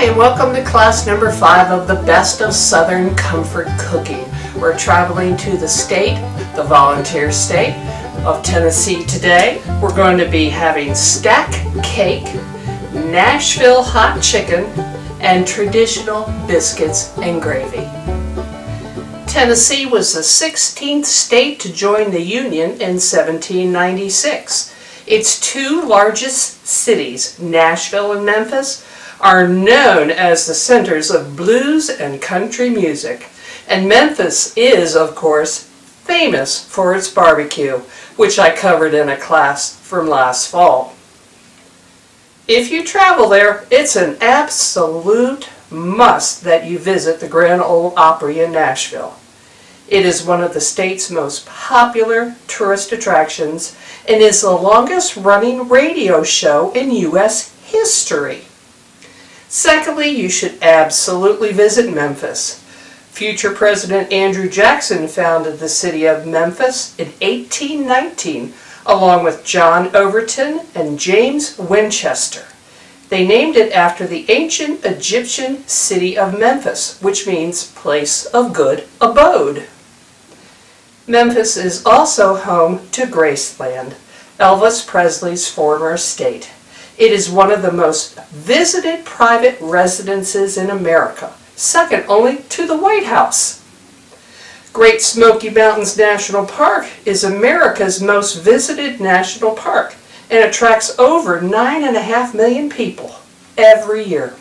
Hi, and welcome to class number 5 of the Best of Southern Comfort Cooking. We're traveling to the state, the volunteer state of Tennessee today. We're going to be having stack cake, Nashville hot chicken, and traditional biscuits and gravy. Tennessee was the 16th state to join the Union in 1796. Its two largest cities, Nashville and Memphis, are known as the centers of blues and country music. And Memphis is, of course, famous for its barbecue, which I covered in a class from last fall. If you travel there, it's an absolute must that you visit the Grand Ole Opry in Nashville. It is one of the state's most popular tourist attractions and is the longest running radio show in U.S. history. Secondly, you should absolutely visit Memphis. Future President Andrew Jackson founded the city of Memphis in 1819, along with John Overton and James Winchester. They named it after the ancient Egyptian city of Memphis, which means place of good abode. Memphis is also home to Graceland, Elvis Presley's former estate. It is one of the most visited private residences in America, second only to the White House. Great Smoky Mountains National Park is America's most visited national park and attracts over 9.5 million people every year.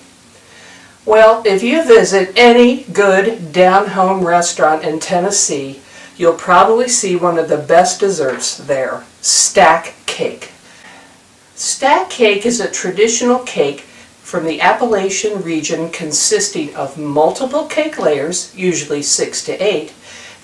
Well, if you visit any good down-home restaurant in Tennessee, you'll probably see one of the best desserts there, stack cake. Stack cake is a traditional cake from the Appalachian region consisting of multiple cake layers, usually 6 to 8,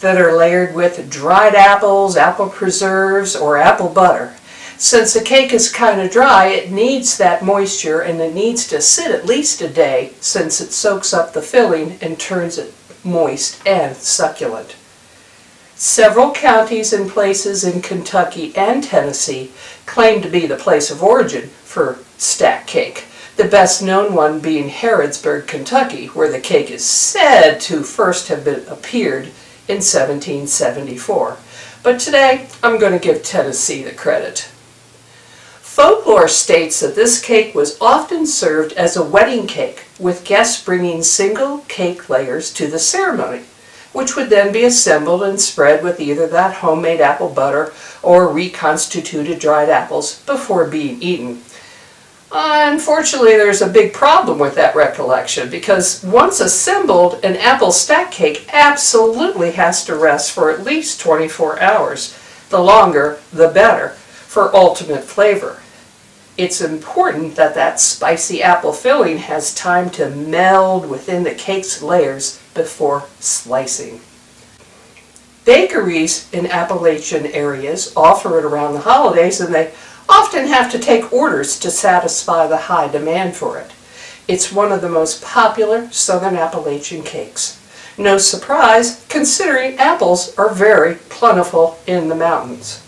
that are layered with dried apples, apple preserves, or apple butter. Since the cake is kind of dry, it needs that moisture and it needs to sit at least a day since it soaks up the filling and turns it moist and succulent. Several counties and places in Kentucky and Tennessee claim to be the place of origin for stack cake, the best known one being Harrodsburg, Kentucky, where the cake is said to first have appeared in 1774. But today, I'm going to give Tennessee the credit. Folklore states that this cake was often served as a wedding cake, with guests bringing single cake layers to the ceremony, which would then be assembled and spread with either that homemade apple butter or reconstituted dried apples before being eaten. Unfortunately, there's a big problem with that recollection because once assembled, an apple stack cake absolutely has to rest for at least 24 hours. The longer, the better, for ultimate flavor. It's important that that spicy apple filling has time to meld within the cake's layers before slicing. Bakeries in Appalachian areas offer it around the holidays, and they often have to take orders to satisfy the high demand for it. It's one of the most popular Southern Appalachian cakes. No surprise, considering apples are very plentiful in the mountains.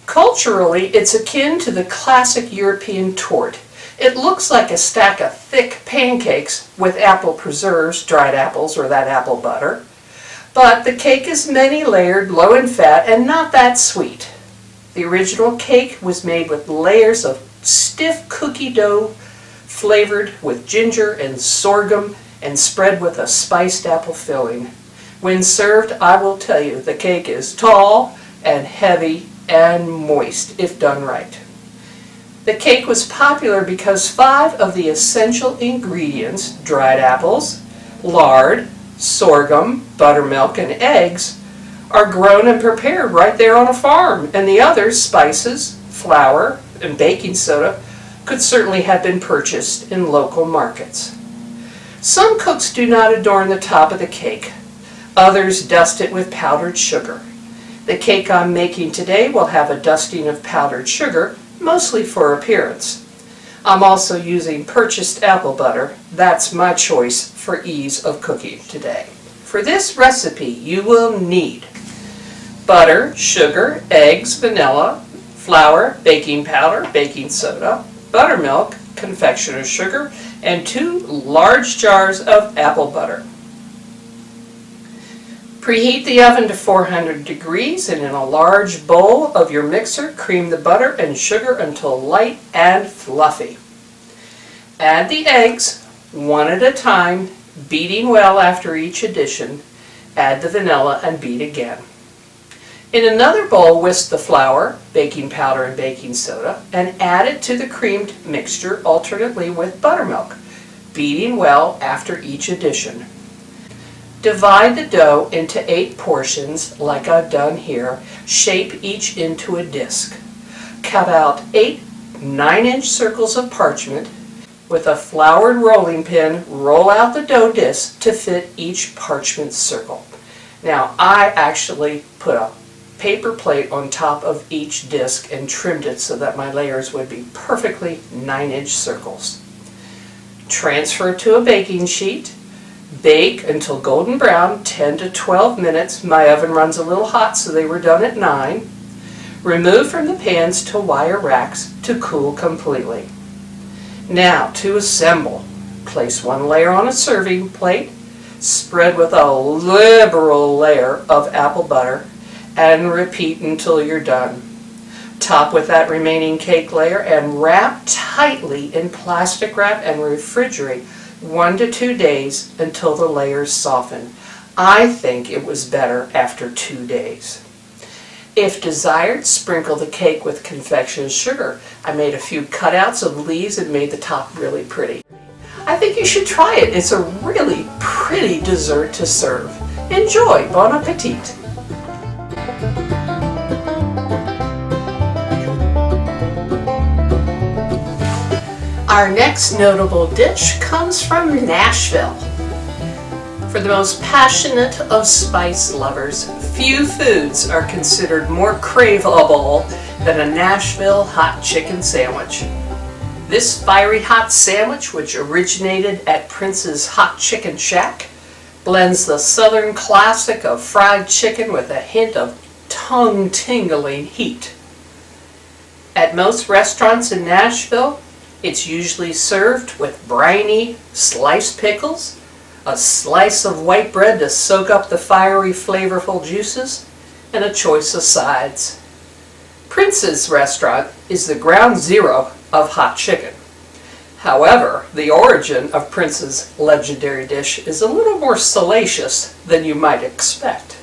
Culturally, it's akin to the classic European torte. It looks like a stack of thick pancakes with apple preserves, dried apples, or that apple butter. But the cake is many-layered, low in fat, and not that sweet. The original cake was made with layers of stiff cookie dough flavored with ginger and sorghum and spread with a spiced apple filling. When served, I will tell you, the cake is tall and heavy and moist if done right. The cake was popular because 5 of the essential ingredients, dried apples, lard, sorghum, buttermilk, and eggs, are grown and prepared right there on a farm, and the others, spices, flour, and baking soda, could certainly have been purchased in local markets. Some cooks do not adorn the top of the cake. Others dust it with powdered sugar. The cake I'm making today will have a dusting of powdered sugar, mostly for appearance. I'm also using purchased apple butter. That's my choice for ease of cooking today. For this recipe, you will need butter, sugar, eggs, vanilla, flour, baking powder, baking soda, buttermilk, confectioner's sugar, and 2 large jars of apple butter. Preheat the oven to 400 degrees, and in a large bowl of your mixer, cream the butter and sugar until light and fluffy. Add the eggs, one at a time, beating well after each addition. Add the vanilla and beat again. In another bowl, whisk the flour, baking powder, and baking soda, and add it to the creamed mixture alternately with buttermilk, beating well after each addition. Divide the dough into 8 portions like I've done here. Shape each into a disc. Cut out 8 9-inch circles of parchment. With a floured rolling pin, roll out the dough disc to fit each parchment circle. Now, I actually put a paper plate on top of each disc and trimmed it so that my layers would be perfectly 9-inch circles. Transfer to a baking sheet. Bake until golden brown, 10 to 12 minutes. My oven runs a little hot, so they were done at 9. Remove from the pans to wire racks to cool completely. Now to assemble. Place 1 layer on a serving plate, spread with a liberal layer of apple butter, and repeat until you're done. Top with that remaining cake layer and wrap tightly in plastic wrap and refrigerate 1 to 2 days until the layers soften. I think it was better after 2 days. If desired, sprinkle the cake with confectioner's sugar. I made a few cutouts of leaves and made the top really pretty. I think you should try it. It's a really pretty dessert to serve. Enjoy! Bon appetit! Our next notable dish comes from Nashville. For the most passionate of spice lovers, few foods are considered more craveable than a Nashville hot chicken sandwich. This fiery hot sandwich, which originated at Prince's Hot Chicken Shack, blends the southern classic of fried chicken with a hint of tongue-tingling heat. At most restaurants in Nashville, it's usually served with briny sliced pickles, a slice of white bread to soak up the fiery, flavorful juices, and a choice of sides. Prince's restaurant is the ground zero of hot chicken. However, the origin of Prince's legendary dish is a little more salacious than you might expect.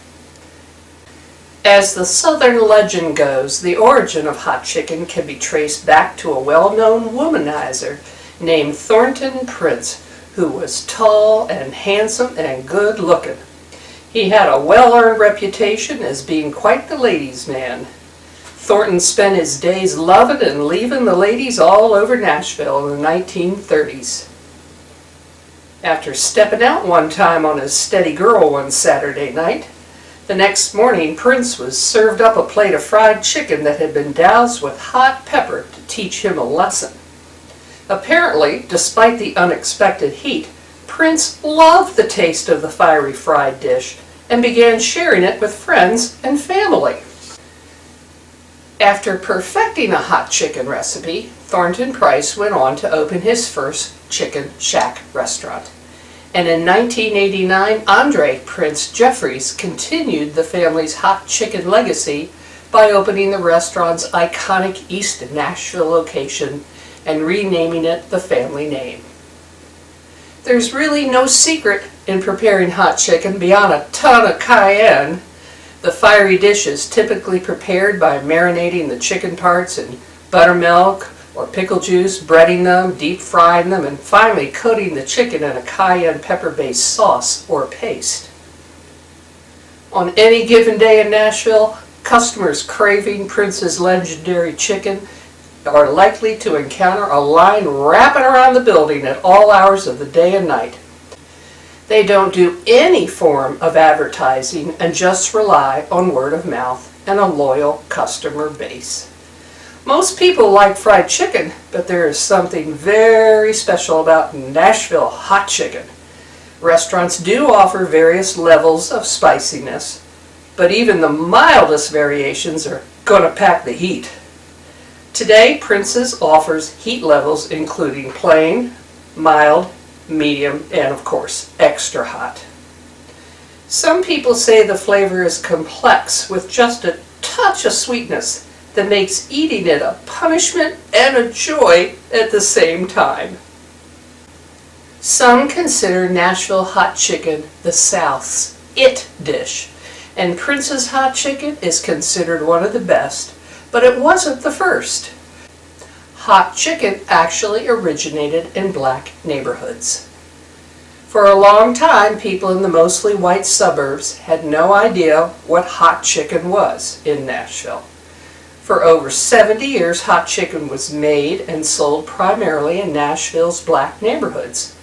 As the Southern legend goes, the origin of hot chicken can be traced back to a well-known womanizer named Thornton Prince, who was tall and handsome and good-looking. He had a well-earned reputation as being quite the ladies' man. Thornton spent his days loving and leaving the ladies all over Nashville in the 1930s. After stepping out one time on his steady girl one Saturday night, the next morning Prince was served up a plate of fried chicken that had been doused with hot pepper to teach him a lesson. Apparently, despite the unexpected heat, Prince loved the taste of the fiery fried dish and began sharing it with friends and family. After perfecting a hot chicken recipe, Thornton Price went on to open his first Chicken Shack restaurant. And in 1989, Andre Prince Jeffries continued the family's hot chicken legacy by opening the restaurant's iconic East Nashville location and renaming it the family name. There's really no secret in preparing hot chicken beyond a ton of cayenne. The fiery dish is typically prepared by marinating the chicken parts in buttermilk or pickle juice, breading them, deep frying them, and finally coating the chicken in a cayenne pepper-based sauce or paste. On any given day in Nashville, customers craving Prince's legendary chicken are likely to encounter a line wrapping around the building at all hours of the day and night. They don't do any form of advertising and just rely on word of mouth and a loyal customer base. Most people like fried chicken, but there is something very special about Nashville hot chicken. Restaurants do offer various levels of spiciness, but even the mildest variations are going to pack the heat. Today, Prince's offers heat levels including plain, mild, medium, and of course, extra hot. Some people say the flavor is complex with just a touch of sweetness that makes eating it a punishment and a joy at the same time. Some consider Nashville hot chicken the South's it dish, and Prince's hot chicken is considered one of the best, but it wasn't the first. Hot chicken actually originated in black neighborhoods. For a long time, people in the mostly white suburbs had no idea what hot chicken was in Nashville. For over 70 years, hot chicken was made and sold primarily in Nashville's black neighborhoods.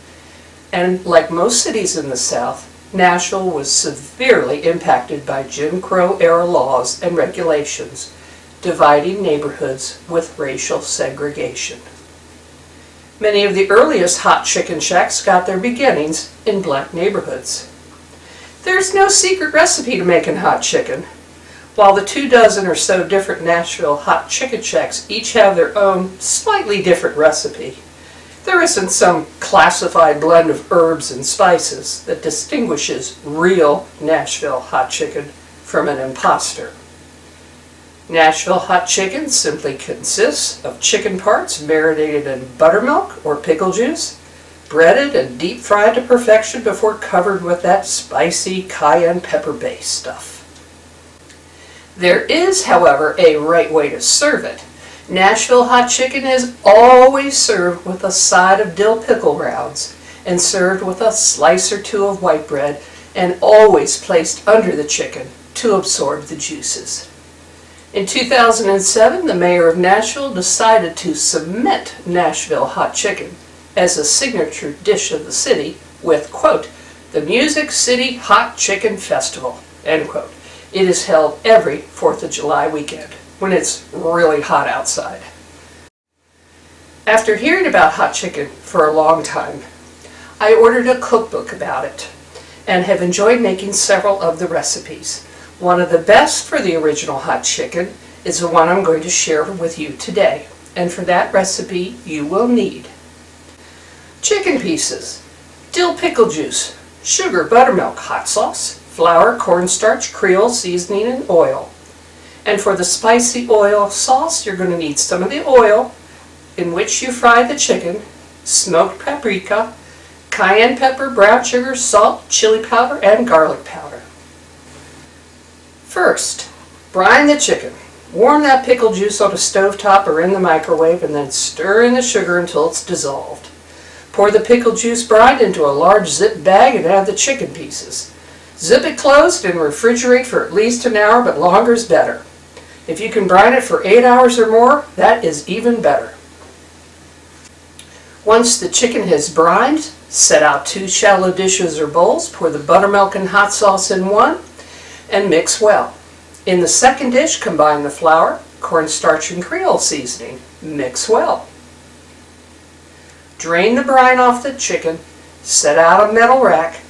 And like most cities in the South, Nashville was severely impacted by Jim Crow-era laws and regulations, dividing neighborhoods with racial segregation. Many of the earliest hot chicken shacks got their beginnings in black neighborhoods. There's no secret recipe to making hot chicken. While the 24 or so different Nashville hot chicken shacks each have their own slightly different recipe, there isn't some classified blend of herbs and spices that distinguishes real Nashville hot chicken from an imposter. Nashville hot chicken simply consists of chicken parts marinated in buttermilk or pickle juice, breaded and deep fried to perfection before covered with that spicy cayenne pepper base stuff. There is, however, a right way to serve it. Nashville hot chicken is always served with a side of dill pickle rounds and served with a slice or two of white bread and always placed under the chicken to absorb the juices. In 2007, the mayor of Nashville decided to cement Nashville hot chicken as a signature dish of the city with, quote, the Music City Hot Chicken Festival, end quote. It is held every 4th of July weekend when it's really hot outside. After hearing about hot chicken for a long time, I ordered a cookbook about it and have enjoyed making several of the recipes. One of the best for the original hot chicken is the one I'm going to share with you today. And for that recipe, you will need chicken pieces, dill pickle juice, sugar, buttermilk, hot sauce, flour, cornstarch, Creole seasoning, and oil. And for the spicy oil sauce, you're going to need some of the oil in which you fry the chicken, smoked paprika, cayenne pepper, brown sugar, salt, chili powder, and garlic powder. First, brine the chicken. Warm that pickle juice on a stovetop or in the microwave and then stir in the sugar until it's dissolved. Pour the pickle juice brine into a large zip bag and add the chicken pieces. Zip it closed and refrigerate for at least an hour, but longer is better. If you can brine it for 8 hours or more, that is even better. Once the chicken has brined, set out 2 shallow dishes or bowls, pour the buttermilk and hot sauce in one, and mix well. In the second dish, combine the flour, cornstarch, and Creole seasoning. Mix well. Drain the brine off the chicken, set out a metal rack,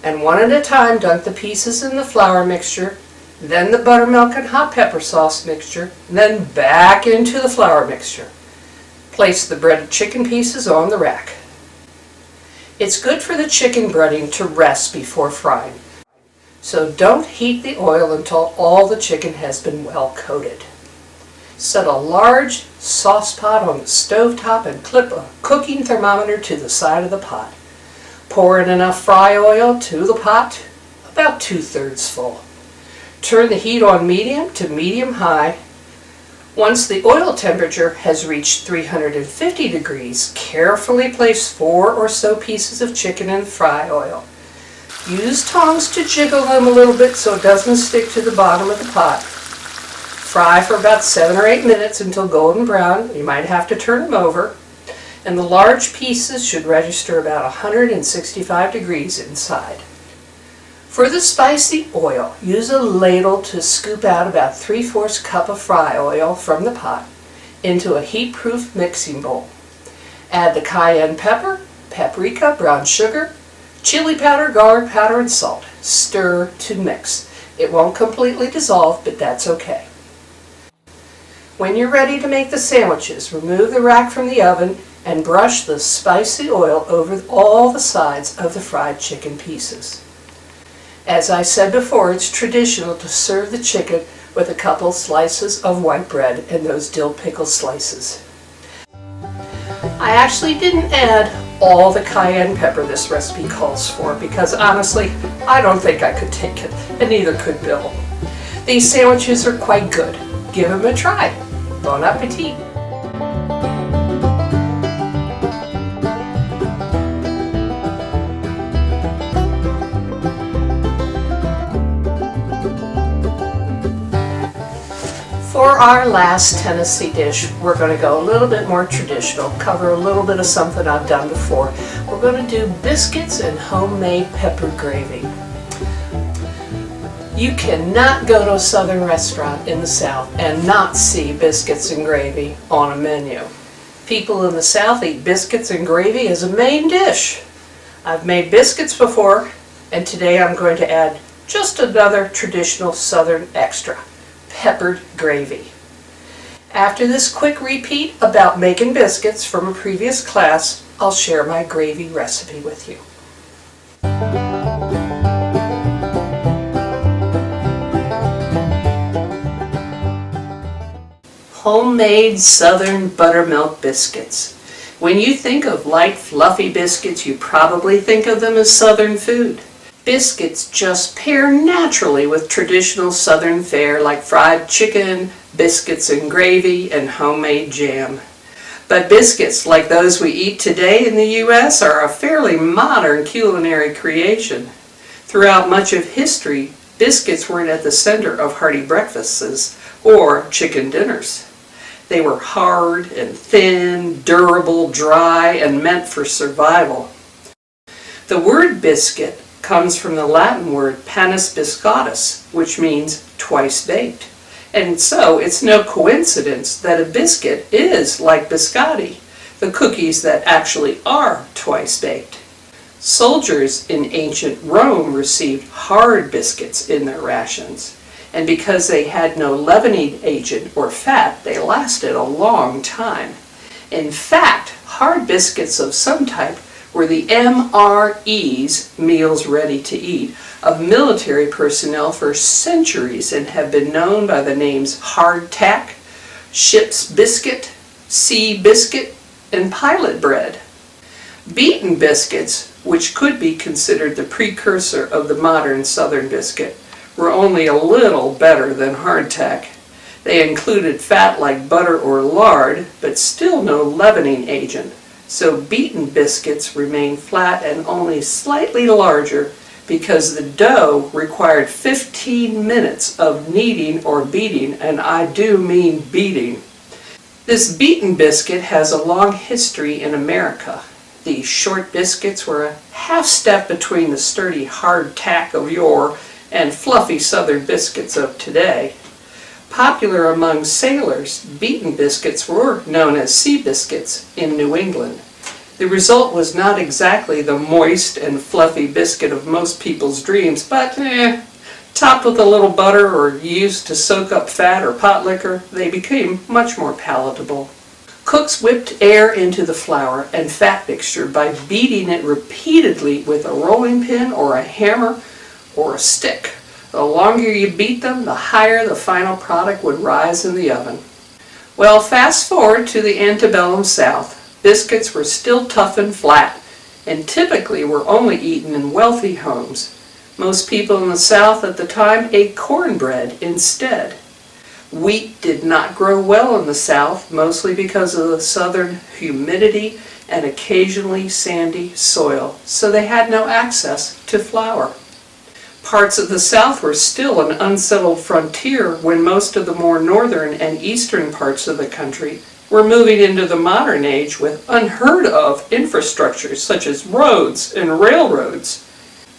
and one at a time dunk the pieces in the flour mixture, then the buttermilk and hot pepper sauce mixture, then back into the flour mixture. Place the breaded chicken pieces on the rack. It's good for the chicken breading to rest before frying, so don't heat the oil until all the chicken has been well coated. Set a large sauce pot on the stove top and clip a cooking thermometer to the side of the pot. Pour in enough fry oil to the pot, about 2/3 full. Turn the heat on medium to medium-high. Once the oil temperature has reached 350 degrees, carefully place 4 or so pieces of chicken in fry oil. Use tongs to jiggle them a little bit so it doesn't stick to the bottom of the pot. Fry for about 7 or 8 minutes until golden brown. You might have to turn them over. And the large pieces should register about 165 degrees inside. For the spicy oil, use a ladle to scoop out about 3/4 cup of fry oil from the pot into a heat-proof mixing bowl. Add the cayenne pepper, paprika, brown sugar, chili powder, garlic powder, and salt. Stir to mix. It won't completely dissolve, but that's okay. When you're ready to make the sandwiches, remove the rack from the oven and brush the spicy oil over all the sides of the fried chicken pieces. As I said before, it's traditional to serve the chicken with a couple slices of white bread and those dill pickle slices. I actually didn't add all the cayenne pepper this recipe calls for because honestly, I don't think I could take it, and neither could Bill. These sandwiches are quite good. Give them a try. Bon appetit! For our last Tennessee dish, we're going to go a little bit more traditional, cover a little bit of something I've done before. We're going to do biscuits and homemade pepper gravy. You cannot go to a southern restaurant in the South and not see biscuits and gravy on a menu. People in the South eat biscuits and gravy as a main dish. I've made biscuits before, and today I'm going to add just another traditional southern extra. Peppered gravy. After this quick repeat about making biscuits from a previous class, I'll share my gravy recipe with you. Homemade southern buttermilk biscuits. When you think of light, fluffy biscuits, you probably think of them as southern food. Biscuits just pair naturally with traditional southern fare like fried chicken, biscuits and gravy, and homemade jam. But biscuits like those we eat today in the U.S. are a fairly modern culinary creation. Throughout much of history, biscuits weren't at the center of hearty breakfasts or chicken dinners. They were hard and thin, durable, dry, and meant for survival. The word biscuit comes from the Latin word panis biscotus, which means twice baked. And so it's no coincidence that a biscuit is like biscotti, the cookies that actually are twice baked. Soldiers in ancient Rome received hard biscuits in their rations, and because they had no leavening agent or fat, they lasted a long time. In fact, hard biscuits of some type were the MREs, meals ready to eat, of military personnel for centuries and have been known by the names hardtack, ship's biscuit, sea biscuit, and pilot bread. Beaten biscuits, which could be considered the precursor of the modern southern biscuit, were only a little better than hardtack. They included fat like butter or lard, but still no leavening agent. So beaten biscuits remain flat and only slightly larger because the dough required 15 minutes of kneading or beating, and I do mean beating. This beaten biscuit has a long history in America. These short biscuits were a half step between the sturdy hardtack of yore and fluffy southern biscuits of today. Popular among sailors, beaten biscuits were known as sea biscuits in New England. The result was not exactly the moist and fluffy biscuit of most people's dreams, but topped with a little butter or used to soak up fat or pot liquor, they became much more palatable. Cooks whipped air into the flour and fat mixture by beating it repeatedly with a rolling pin or a hammer or a stick. The longer you beat them, the higher the final product would rise in the oven. Well, fast forward to the antebellum South. Biscuits were still tough and flat, and typically were only eaten in wealthy homes. Most people in the South at the time ate cornbread instead. Wheat did not grow well in the South, mostly because of the southern humidity and occasionally sandy soil, so they had no access to flour. Parts of the South were still an unsettled frontier when most of the more northern and eastern parts of the country were moving into the modern age with unheard of infrastructure such as roads and railroads.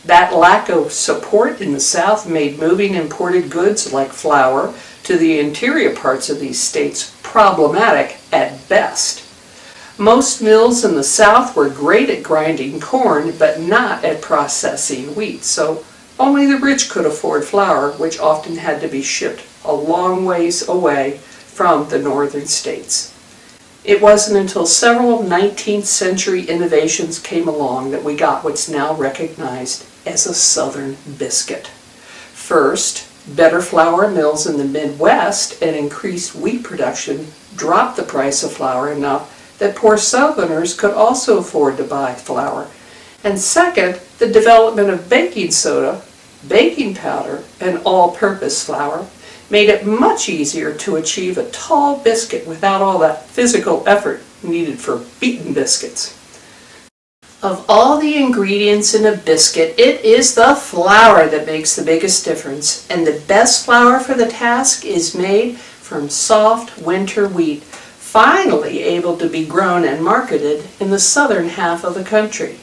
That lack of support in the South made moving imported goods like flour to the interior parts of these states problematic at best. Most mills in the South were great at grinding corn, but not at processing wheat, so only the rich could afford flour, which often had to be shipped a long ways away from the northern states. It wasn't until several 19th century innovations came along that we got what's now recognized as a Southern biscuit. First, better flour mills in the Midwest and increased wheat production dropped the price of flour enough that poor Southerners could also afford to buy flour. And second, the development of baking soda, baking powder, and all-purpose flour made it much easier to achieve a tall biscuit without all that physical effort needed for beaten biscuits. Of all the ingredients in a biscuit, it is the flour that makes the biggest difference, and the best flour for the task is made from soft winter wheat, finally able to be grown and marketed in the southern half of the country.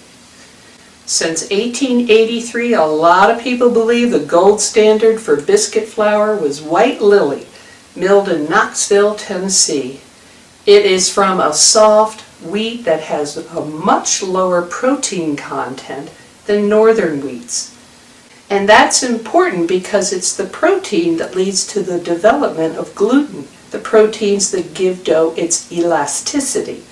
Since 1883, a lot of people believe the gold standard for biscuit flour was White Lily, milled in Knoxville, Tennessee. It is from a soft wheat that has a much lower protein content than northern wheats. And that's important because it's the protein that leads to the development of gluten, the proteins that give dough its elasticity.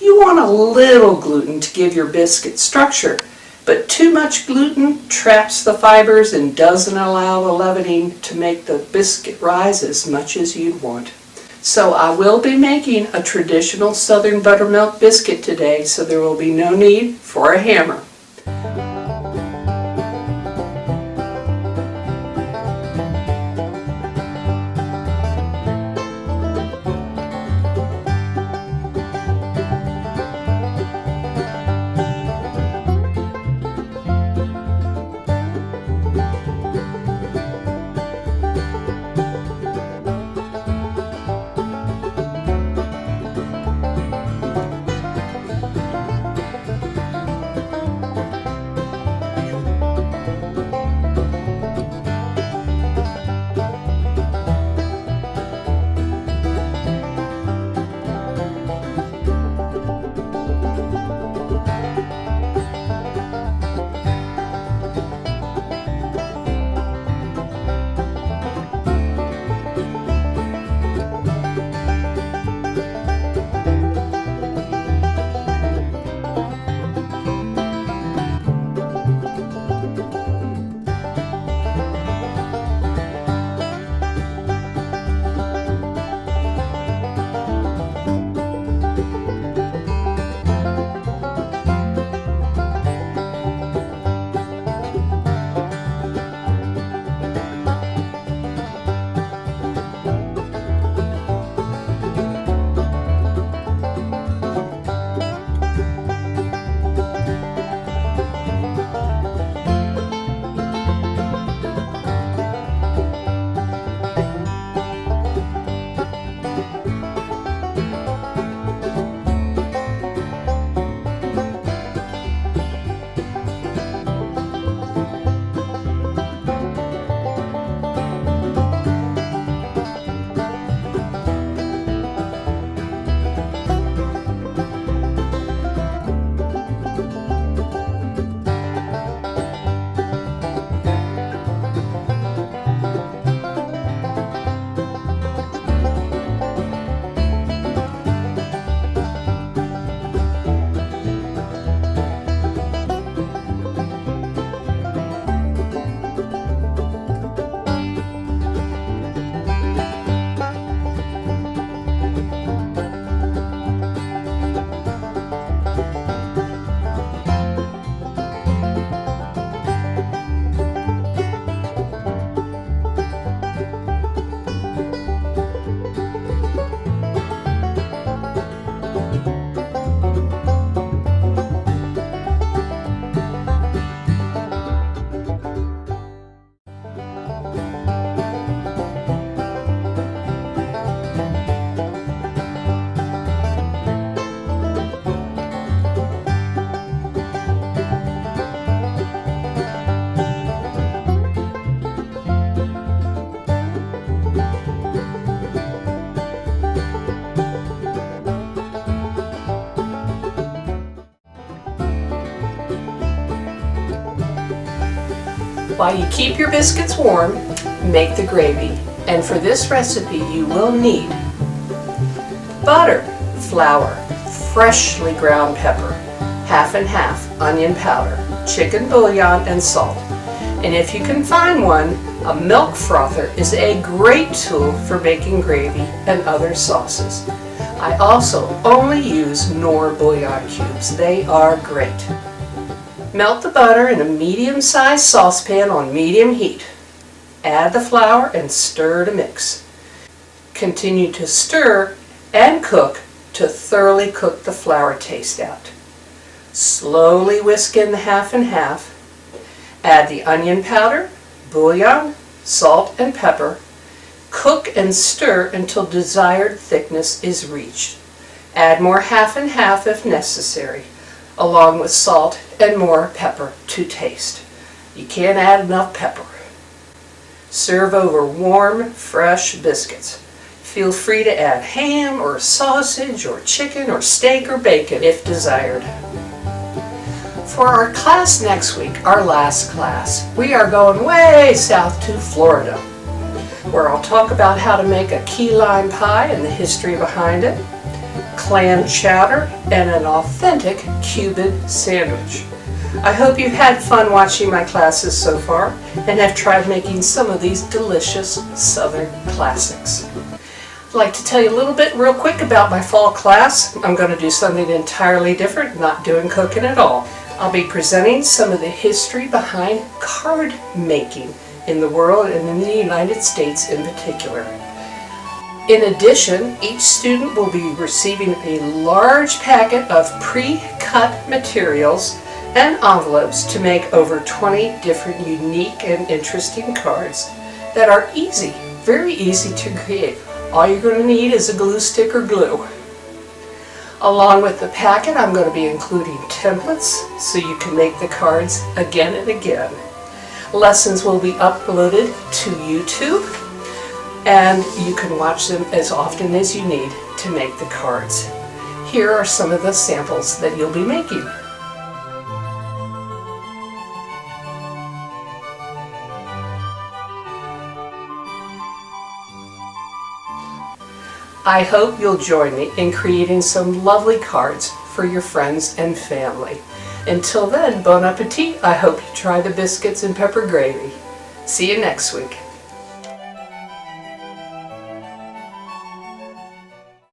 You want a little gluten to give your biscuit structure, but too much gluten traps the fibers and doesn't allow the leavening to make the biscuit rise as much as you'd want. So I will be making a traditional Southern buttermilk biscuit today, so there will be no need for a hammer. While you keep your biscuits warm, make the gravy. And for this recipe you will need butter, flour, freshly ground pepper, half and half onion powder, chicken bouillon, and salt. And if you can find one, a milk frother is a great tool for making gravy and other sauces. I also only use Knorr bouillon cubes. They are great. Melt the butter in a medium-sized saucepan on medium heat. Add the flour and stir to mix. Continue to stir and cook to thoroughly cook the flour taste out. Slowly whisk in the half and half. Add the onion powder, bouillon, salt, and pepper. Cook and stir until desired thickness is reached. Add more half and half if necessary, along with salt and more pepper to taste. You can't add enough pepper. Serve over warm, fresh biscuits. Feel free to add ham or sausage or chicken or steak or bacon if desired. For our class next week, our last class, we are going way south to Florida, where I'll talk about how to make a key lime pie and the history behind it, clam chowder, and an authentic Cuban sandwich. I hope you've had fun watching my classes so far and have tried making some of these delicious Southern classics. I'd like to tell you a little bit real quick about my fall class. I'm going to do something entirely different, not doing cooking at all. I'll be presenting some of the history behind card making in the world and in the United States in particular. In addition, each student will be receiving a large packet of pre-cut materials and envelopes to make over 20 different unique and interesting cards that are easy, very easy to create. All you're going to need is a glue stick or glue. Along with the packet, I'm going to be including templates so you can make the cards again and again. Lessons will be uploaded to YouTube, and you can watch them as often as you need to make the cards. Here are some of the samples that you'll be making. I hope you'll join me in creating some lovely cards for your friends and family. Until then, bon appetit. I hope you try the biscuits and pepper gravy. See you next week.